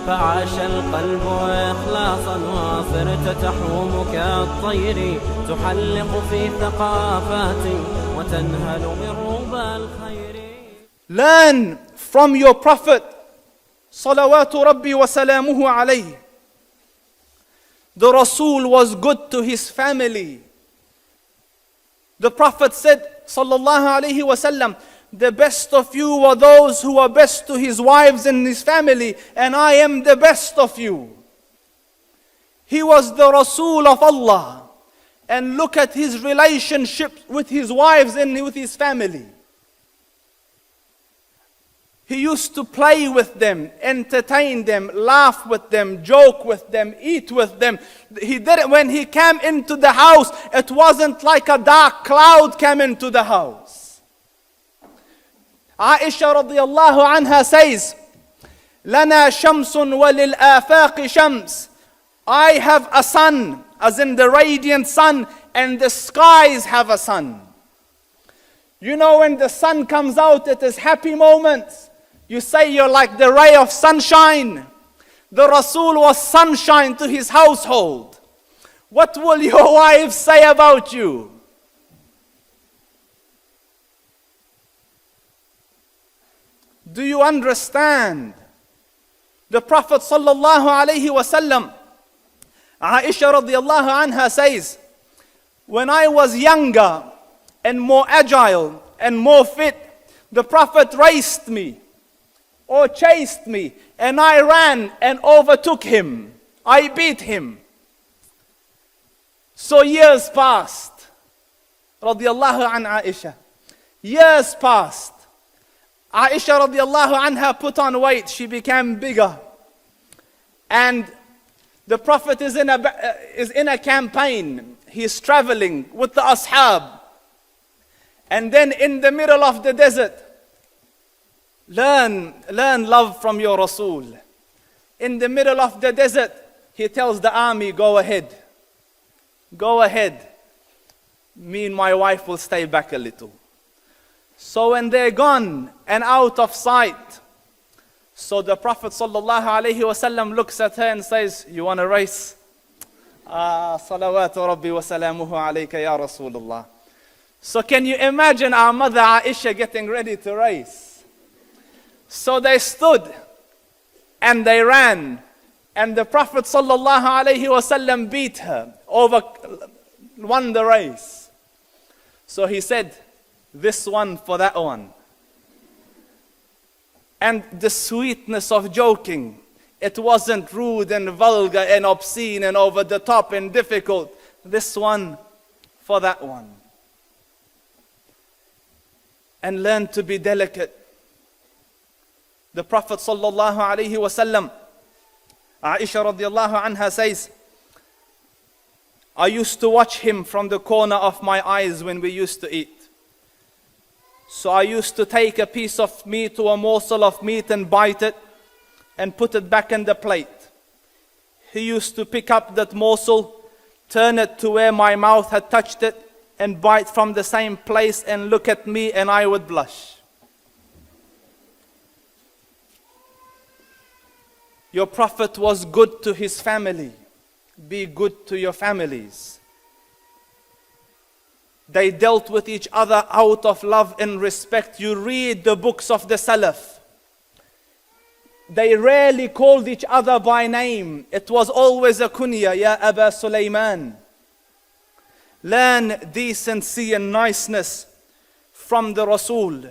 فعاش القلب إخلاصا وصرت تحوم كالطير تحلق في ثقافات وتنهل من ربى الخير. Learn from your Prophet صلوات ربي وسلامه عليه. The Rasul was good to his family. The Prophet said sallallahu alayhi wasallam, the best of you were those who are best to his wives and his family, and I am the best of you. He was the Rasul of Allah. And look at his relationship with his wives and with his family. He used to play with them, entertain them, laugh with them, joke with them, eat with them. He did it when he came into the house. It wasn't like a dark cloud came into the house. Aisha radiallahu anha says, "Lana shamsun walil afaq shams." I have a sun, as in the radiant sun, and the skies have a sun. You know, when the sun comes out, it is happy moments. You say you're like the ray of sunshine. The Rasul was sunshine to his household. What will your wives say about you? Do you understand? The Prophet sallallahu alaihi wasallam, Aisha radiallahu anha says, when I was younger and more agile and more fit, the Prophet raced me or chased me, and I ran and overtook him. I beat him. So years passed. Radiallahu an Aisha. Years passed. Aisha radiallahu anha put on weight. She became bigger. And the Prophet is in a campaign. He's traveling with the ashab. And then in the middle of the desert, learn love from your Rasul. In the middle of the desert, he tells the army, go ahead. Go ahead. Me and my wife will stay back a little. So when they're gone and out of sight, so the Prophet sallallahu alaihi wasallam looks at her and says, you want to race? Salawatu Rabbi wa salamuhu alayka ya Rasulullah. So can you imagine our mother Aisha getting ready to race? So they stood and they ran, and the Prophet sallallahu alaihi wasallam beat her, won the race. So he said, this one for that one. And the sweetness of joking, it wasn't rude and vulgar and obscene and over the top and difficult. This one for that one. And learn to be delicate. The Prophet sallallahu alaihi wasallam, Aisha radiallahu anha says, I used to watch him from the corner of my eyes when we used to eat. So I used to take a piece of meat or a morsel of meat and bite it and put it back in the plate. He used to pick up that morsel, turn it to where my mouth had touched it, and bite from the same place and look at me, and I would blush. Your Prophet was good to his family. Be good to your families. They dealt with each other out of love and respect. You read the books of the Salaf. They rarely called each other by name. It was always a kunya, Ya Aba Sulaiman. Learn decency and niceness from the Rasul.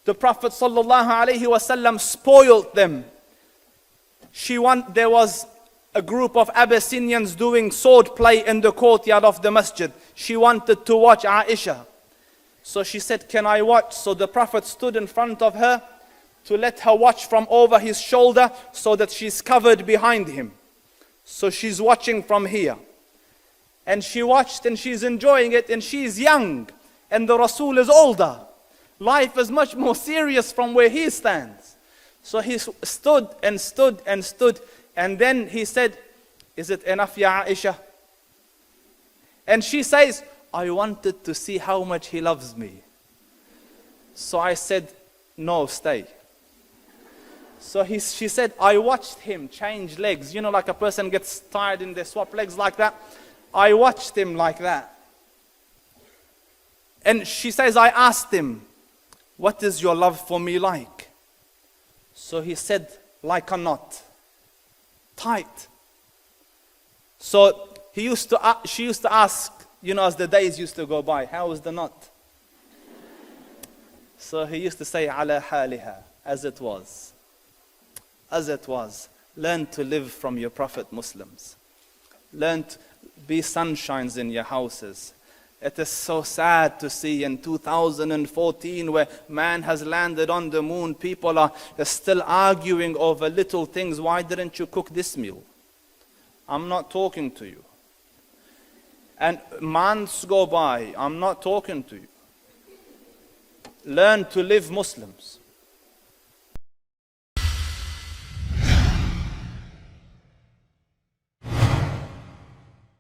The Prophet sallallahu alaihi wasallam spoiled them. There was a group of Abyssinians doing sword play in the courtyard of the masjid. She wanted to watch Aisha. So she said, can I watch? So the Prophet stood in front of her to let her watch from over his shoulder so that she's covered behind him. So she's watching from here. And she watched and she's enjoying it, and she's young and the Rasul is older. Life is much more serious from where he stands. So he stood and stood and stood, and then he said, is it enough, Ya Aisha? And she says, I wanted to see how much he loves me. So I said, no, stay. So she said, I watched him change legs. You know, like a person gets tired and they swap legs like that. I watched him like that. And she says, I asked him, what is your love for me like? So he said, like a knot, tight. So she used to ask, you know, as the days used to go by, how is the knot? So he used to say, ala haliha, as it was. As it was. Learn to live from your Prophet, Muslims. Learn to be sunshines in your houses. It is so sad to see in 2014 where man has landed on the moon, people are still arguing over little things. Why didn't you cook this meal? I'm not talking to you. And months go by, I'm not talking to you. Learn to live Muslims.